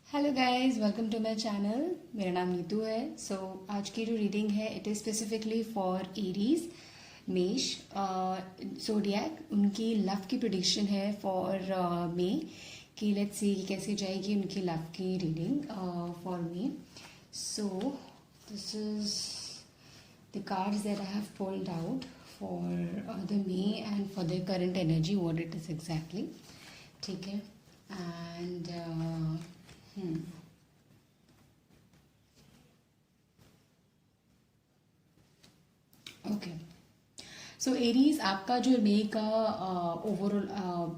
Hello guys, welcome to my channel. मेरा नाम नीतू है। आज की जो रीडिंग है it is specifically for Aries, Mesh, zodiac. उनकी लव की प्रेडिक्शन है फॉर मे कि लेट्स सी कैसे जाएगी उनकी लव की reading for may. So this is the cards that I have pulled out for the may and for the current energy what it is exactly. ठीक है। And okay, so Aries, आपका जो मई का overall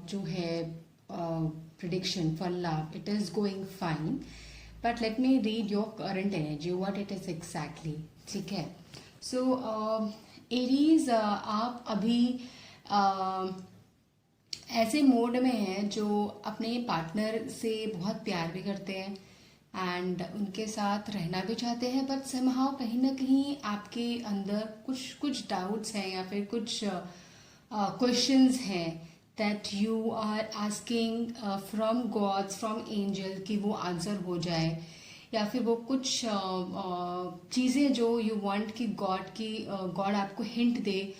जो है prediction for love, it is going fine, but let me read your current energy what it is exactly. ठीक है। सो Aries, आप अभी ऐसे मोड में हैं जो अपने पार्टनर से बहुत प्यार भी करते हैं एंड उनके साथ रहना भी चाहते हैं, बट समहाउ कहीं ना कहीं आपके अंदर कुछ कुछ डाउट्स हैं या फिर कुछ क्वेश्चंस हैं that you are asking from gods, from angel, कि वो आंसर हो जाए, या फिर वो कुछ चीज़ें जो यू वांट कि गॉड आपको हिंट दे,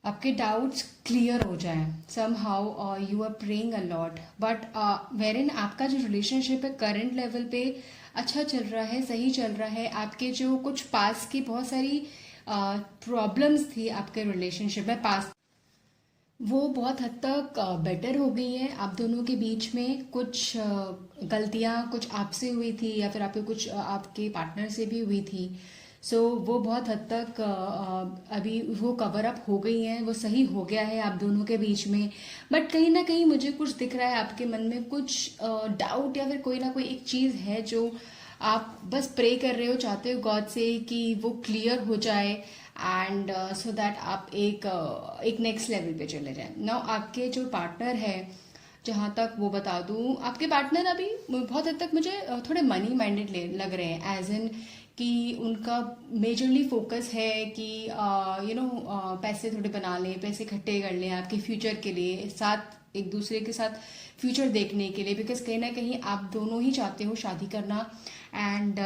आपके डाउट्स क्लियर हो जाए। Somehow you are praying a lot, but wherein आपका जो रिलेशनशिप है करंट लेवल पे अच्छा चल रहा है, सही चल रहा है। आपके जो कुछ पास की बहुत सारी प्रॉब्लम्स थी आपके रिलेशनशिप में पास, वो बहुत हद तक बेटर हो गई है। आप दोनों के बीच में कुछ गलतियां कुछ आपसे हुई थी या फिर आपके कुछ आपके पार्टनर से भी हुई थी। वो बहुत हद तक अभी वो कवर अप हो गई हैं, वो सही हो गया है आप दोनों के बीच में। बट कहीं ना कहीं मुझे कुछ दिख रहा है आपके मन में कुछ डाउट या फिर कोई ना कोई एक चीज़ है जो आप बस प्रे कर रहे हो, चाहते हो गॉड से कि वो क्लियर हो जाए एंड सो दैट आप एक नेक्स्ट लेवल पे चले जाएं। नाउ आपके जो पार्टनर है, जहाँ तक वो बता दूँ, आपके पार्टनर अभी बहुत हद तक मुझे थोड़े मनी माइंडेड लग रहे हैं, एज इन कि उनका मेजरली फोकस है कि पैसे थोड़े बना लें, पैसे इकट्ठे कर लें आपके फ्यूचर के लिए, साथ एक दूसरे के साथ फ्यूचर देखने के लिए, बिकॉज कहीं ना कहीं आप दोनों ही चाहते हो शादी करना एंड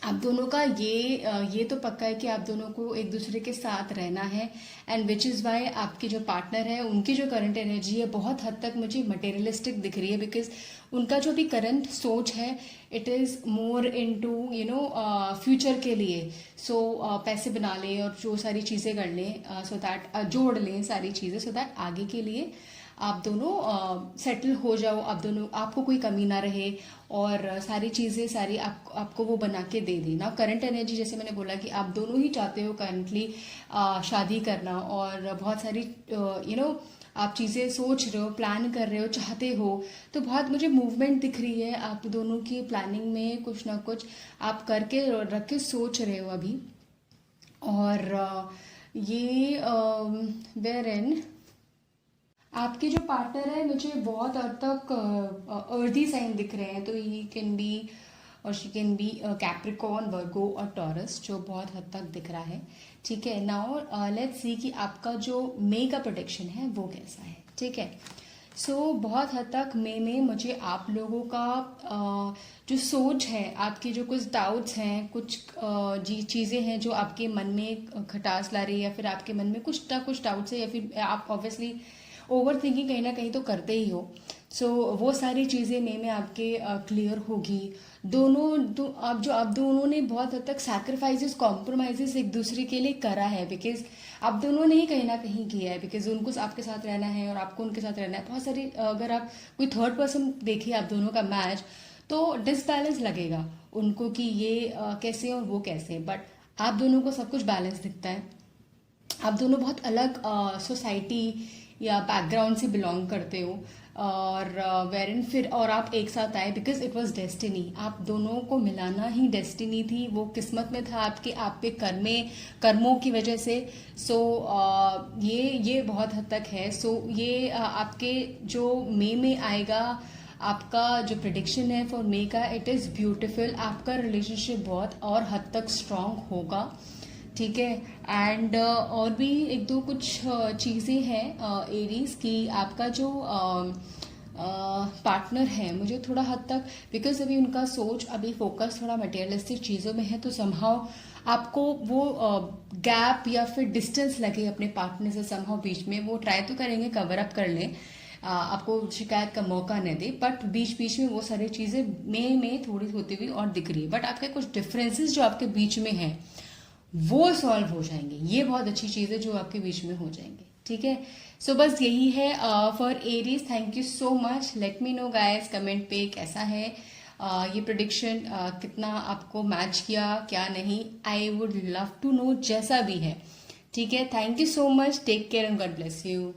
आप दोनों का ये तो पक्का है कि आप दोनों को एक दूसरे के साथ रहना है। एंड विच इज़ वाई आपके जो पार्टनर है उनकी जो करंट एनर्जी है बहुत हद तक मुझे मटेरियलिस्टिक दिख रही है, बिकॉज उनका जो भी करंट सोच है it is more into future के लिए। पैसे बना लें और जो सारी चीज़ें कर लें, सो दैट जोड़ लें सारी चीज़ें, सो दैट आगे के लिए आप दोनों सेटल हो जाओ, आप दोनों, आपको कोई कमी ना रहे और सारी चीज़ें सारी आपको वो बना के दे देना। करंट एनर्जी, जैसे मैंने बोला कि आप दोनों ही चाहते हो करंटली शादी करना और बहुत सारी आप चीज़ें सोच रहे हो, प्लान कर रहे हो, चाहते हो, तो बहुत मुझे मूवमेंट दिख रही है आप दोनों की प्लानिंग में। कुछ ना कुछ आप करके रख के सोच रहे हो अभी। और ये वेर इन आपके जो पार्टनर है मुझे बहुत हद तक अर्दी साइन दिख रहे हैं, तो ही कैन बी और शी कैन बी कैप्रिकॉर्न, वर्गो और टॉरस, जो बहुत हद तक दिख रहा है। ठीक है। नाउ लेट्स सी कि आपका जो मे का प्रोटेक्शन है वो कैसा है। ठीक है। बहुत हद तक मे में मुझे आप लोगों का जो सोच है, आपके जो कुछ डाउट्स हैं, कुछ चीज़ें हैं जो आपके मन में खटास ला रही है, या फिर आपके मन में कुछ ना कुछ डाउट्स है, या फिर आप ऑब्वियसली ओवर थिंकिंग कहीं ना कहीं तो करते ही हो। वो सारी चीज़ें में आपके क्लियर होगी। आप दोनों ने बहुत हद तक सैक्रिफाइसेस, कॉम्प्रोमाइजेस एक दूसरे के लिए करा है, बिकॉज आप दोनों ने ही कहीं ना कहीं किया है, बिकॉज उनको आपके साथ रहना है और आपको उनके साथ रहना है। बहुत सारी अगर आप कोई थर्ड पर्सन देखिए आप दोनों का मैच, तो डिसबैलेंस लगेगा उनको कि ये कैसे और वो कैसे, बट आप दोनों को सब कुछ बैलेंस दिखता है। आप दोनों बहुत अलग सोसाइटी या बैकग्राउंड से बिलोंग करते हो, और वेरिन फिर और आप एक साथ आए बिकॉज इट वॉज डेस्टिनी। आप दोनों को मिलाना ही डेस्टिनी थी, वो किस्मत में था आपके कर्मों की वजह से। ये बहुत हद तक है। ये आपके जो मे में आएगा, आपका जो प्रिडिक्शन है फॉर मे का, इट इज़ ब्यूटिफुल। आपका रिलेशनशिप बहुत और हद तक स्ट्रांग होगा। ठीक है। एंड और भी एक दो कुछ चीज़ें हैं एरीज की। आपका जो पार्टनर है, मुझे थोड़ा हद तक, बिकॉज अभी उनका सोच, अभी फोकस थोड़ा मटेरियलिस्टिक चीज़ों में है, तो समहाउ आपको वो गैप या फिर डिस्टेंस लगे अपने पार्टनर से, समहाउ बीच में वो ट्राई तो करेंगे कवर अप कर लें, आपको शिकायत का मौका न दे, बट बीच बीच में वो सारी चीज़ें में थोड़ी होती हुई और दिख रही है, बट आपके कुछ डिफरेंसेस जो आपके बीच में है वो सॉल्व हो जाएंगे। ये बहुत अच्छी चीज़ है जो आपके बीच में हो जाएंगे, ठीक है। सो बस यही है for Aries. Thank you so much. Let me know guys comment पे कैसा है ये प्रिडिक्शन, कितना आपको मैच किया क्या नहीं। I would love to know, जैसा भी है, ठीक है। Thank you so much, take care and God bless you.